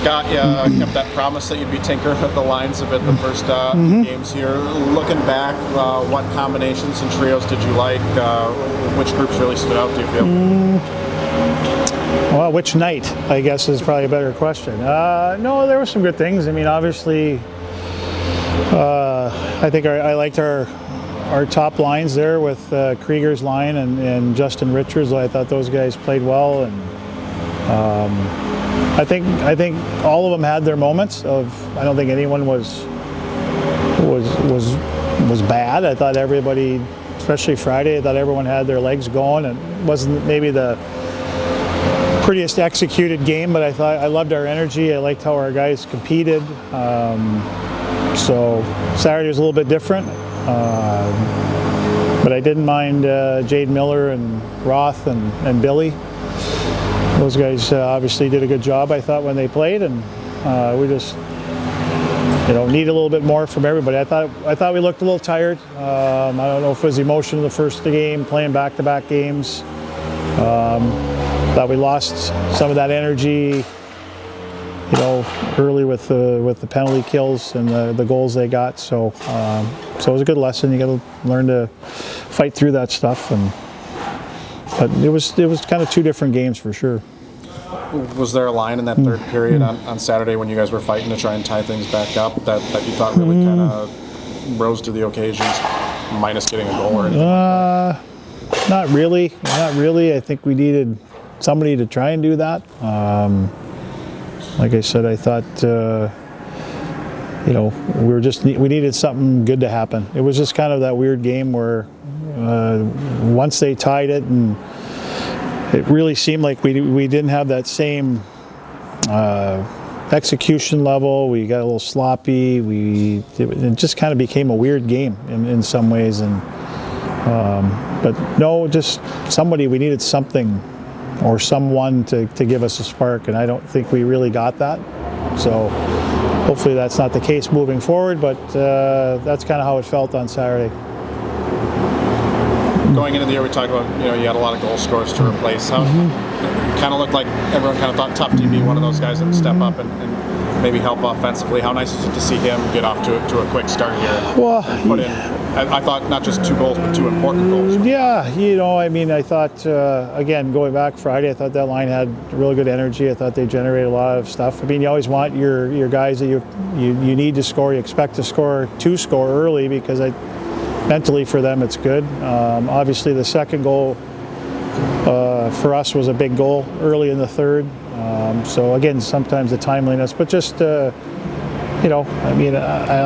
Scott, you kept that promise that you'd be tinkering with the lines a bit the first few games here. Looking back, what combinations and trios did you like? Which groups really stood out, do you feel? Well, which night, I guess, is probably a better question. No, there were some good things. I mean, obviously, I think I liked our top lines there with Krieger's line and Justin Richards. I thought those guys played well, and I think all of them had their moments. I don't think anyone was bad. I thought everybody, especially Friday, I thought everyone had their legs going. It wasn't maybe the prettiest executed game, but I loved our energy. I liked how our guys competed. So Saturday was a little bit different. But I didn't mind Jade Miller and Roth and Billy. Those guys obviously did a good job, I thought, when they played, and we just need a little bit more from everybody. I thought we looked a little tired. I don't know if it was emotion of the first game, playing back-to-back games. Thought we lost some of that energy, early with the penalty kills and the goals they got. So it was a good lesson. You got to learn to fight through that stuff. But it was kind of two different games for sure. Was there a line in that third period on Saturday when you guys were fighting to try and tie things back up that you thought really kind of rose to the occasions, minus getting a goal or anything? Not really. I think we needed somebody to try and do that. Like I said, I thought we needed something good to happen. It was just kind of that weird game where once they tied it, and it really seemed like we didn't have that same execution level. We got a little sloppy. It just kind of became a weird game in some ways. And but no, just somebody. We needed something or someone to give us a spark, and I don't think we really got that. So hopefully that's not the case moving forward, but that's kind of how it felt on Saturday. Going into the year, we talked about, you had a lot of goal scorers to replace. How it kind of looked like everyone kind of thought Tough to be one of those guys that would step up and maybe help offensively. How nice was it to see him get off to a quick start here? Well, put in, I thought not just 2 goals, but 2 important goals. Yeah, I thought, again, going back Friday, I thought that line had really good energy. I thought they generated a lot of stuff. I mean, you always want your guys that you need to score, you expect to score early, because mentally for them it's good. Obviously the second goal for us was a big goal early in the third. So again, sometimes the timeliness, but just I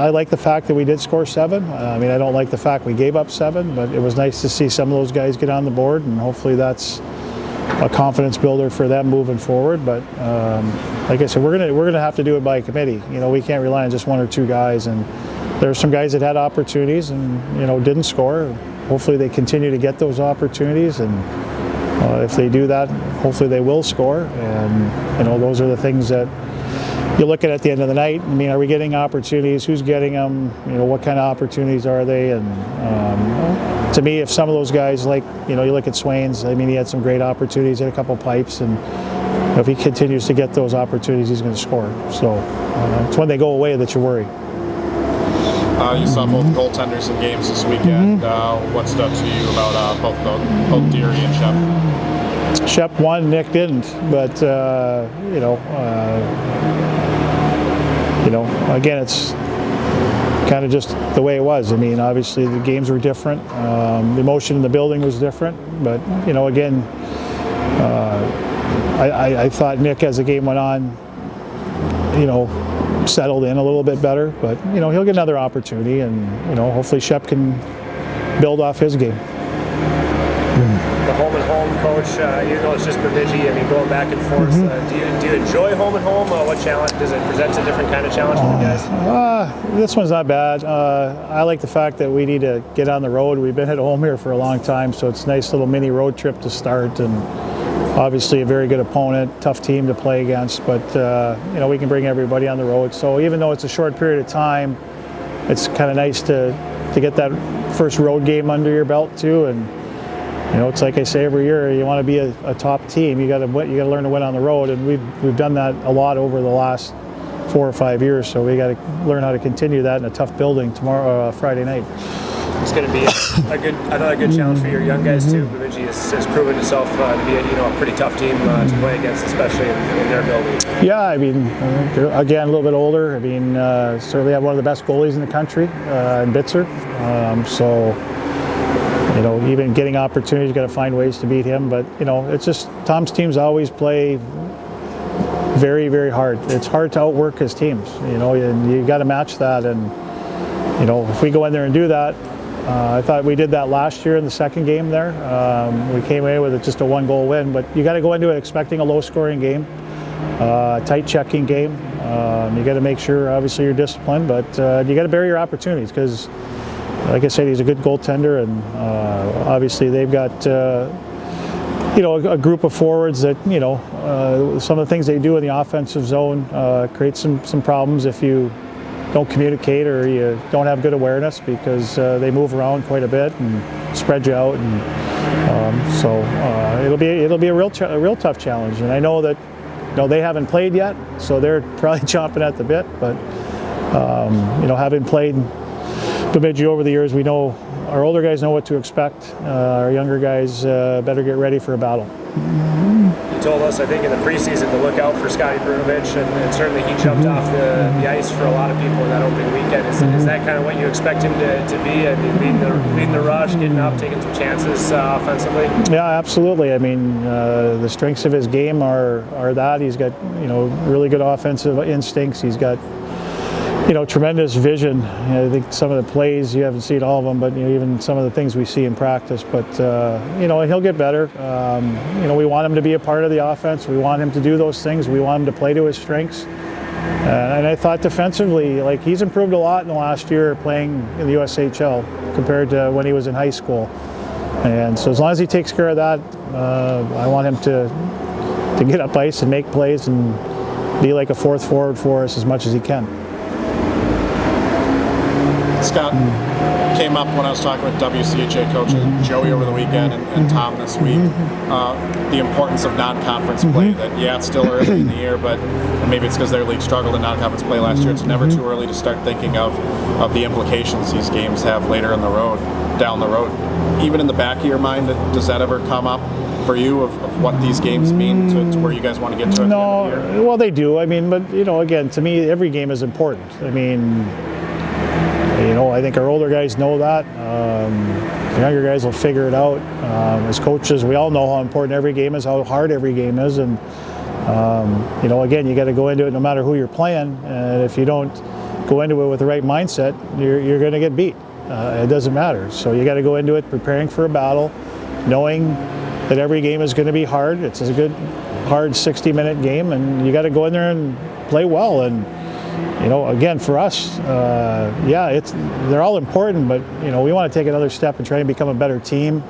like the fact that we did score 7. I don't like the fact we gave up 7, but it was nice to see some of those guys get on the board, and hopefully that's a confidence builder for them moving forward. But like I said, we're gonna have to do it by committee. We can't rely on just 1 or 2 guys, and there's some guys that had opportunities and didn't score. Hopefully they continue to get those opportunities, and if they do that, hopefully they will score. And those are the things that you look at the end of the night. Are we getting opportunities? Who's getting them? What kind of opportunities are they? And to me, if some of those guys, like you look at Swain's, he had some great opportunities, had a couple pipes, and if he continues to get those opportunities, he's going to score. So it's when they go away that you worry. You saw both goaltenders in games this weekend. What stood out to you about both Deary and Shep? Shep won, Nick didn't. But again, it's kind of just the way it was. Obviously the games were different. The emotion in the building was different. But again, I thought Nick, as the game went on, settled in a little bit better, but he'll get another opportunity, and hopefully Shep can build off his game. The home and home coach, it's just Bemidji. Going back and forth. Do you enjoy home and home? What challenge does it present? A different kind of challenge for you guys? This one's not bad. I like the fact that we need to get on the road. We've been at home here for a long time, so it's a nice little mini road trip to start, and obviously a very good opponent, tough team to play against, but we can bring everybody on the road. So even though it's a short period of time, it's kind of nice to get that first road game under your belt too. And it's like I say every year, you want to be a top team, you got to learn to win on the road, and we've done that a lot over the last 4 or 5 years. So we got to learn how to continue that in a tough building tomorrow, Friday night. It's going to be another good challenge for your young guys too. Bemidji has proven itself to be a pretty tough team to play against, especially in their building. Yeah, I mean, again, a little bit older. I mean, certainly have one of the best goalies in the country in Bitzer. So, even getting opportunities, you got to find ways to beat him. But it's just Tom's teams always play very, very hard. It's hard to outwork his teams. And you got to match that. And if we go in there and do that. I thought we did that last year in the second game there. We came away with just a 1-goal win, but you got to go into it expecting a low-scoring game, tight checking game. You got to make sure, obviously, you're disciplined, but you got to bury your opportunities because, like I said, he's a good goaltender, and obviously they've got a group of forwards that some of the things they do in the offensive zone create some problems if you don't communicate or you don't have good awareness because they move around quite a bit and spread you out, and so it'll be a real tough challenge. And I know that they haven't played yet, so they're probably chomping at the bit. But having played Bemidji over the years, we know our older guys know what to expect. Our younger guys better get ready for a battle. You told us, I think, in the preseason to look out for Scotty Brunovich, and certainly he jumped off the ice for a lot of people in that opening weekend. Is that kind of what you expect him to be? I mean, leading the rush, getting up, taking some chances offensively? Yeah, absolutely. I mean, the strengths of his game are that he's got really good offensive instincts. He's got tremendous vision. I think some of the plays, you haven't seen all of them, but even some of the things we see in practice. But and he'll get better. We want him to be a part of the offense. We want him to do those things. We want him to play to his strengths. And I thought defensively, he's improved a lot in the last year playing in the USHL compared to when he was in high school. And so as long as he takes care of that, I want him to get up ice and make plays and be like a fourth forward for us as much as he can. Scott, came up when I was talking with WCHA coach Joey over the weekend and Tom this week, the importance of non-conference play. That, it's still early in the year, but maybe it's because their league struggled in non-conference play last year. It's never too early to start thinking of the implications these games have later in the road, down the road. Even in the back of your mind, does that ever come up for you of what these games mean to where you guys want to get to at the end of the year? Well, they do. I mean, but again, to me, every game is important. I mean, I think our older guys know that. The younger guys will figure it out. As coaches, we all know how important every game is, how hard every game is, and again, you got to go into it no matter who you're playing. And if you don't go into it with the right mindset, you're going to get beat. It doesn't matter. So you got to go into it preparing for a battle, knowing that every game is going to be hard. It's a good, hard 60-minute game, and you got to go in there and play well. And again, for us, they're all important, but we want to take another step and try and become a better team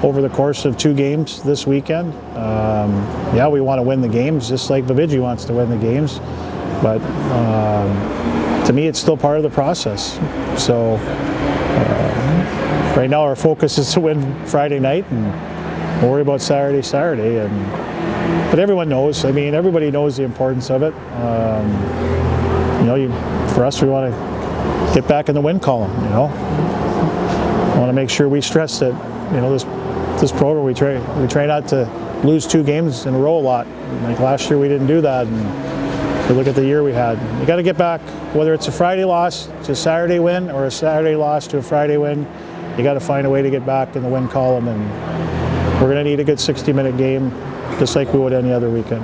over the course of 2 games this weekend. We want to win the games, just like Bemidji wants to win the games, but to me, it's still part of the process. So right now, our focus is to win Friday night and worry about Saturday. But everyone knows. I mean, everybody knows the importance of it. For us, we want to get back in the win column. I want to make sure we stress that this program we try not to lose 2 games in a row a lot. Like last year, we didn't do that. And you look at the year we had. You got to get back, whether it's a Friday loss to a Saturday win or a Saturday loss to a Friday win. You got to find a way to get back in the win column, and we're going to need a good 60-minute game, just like we would any other weekend.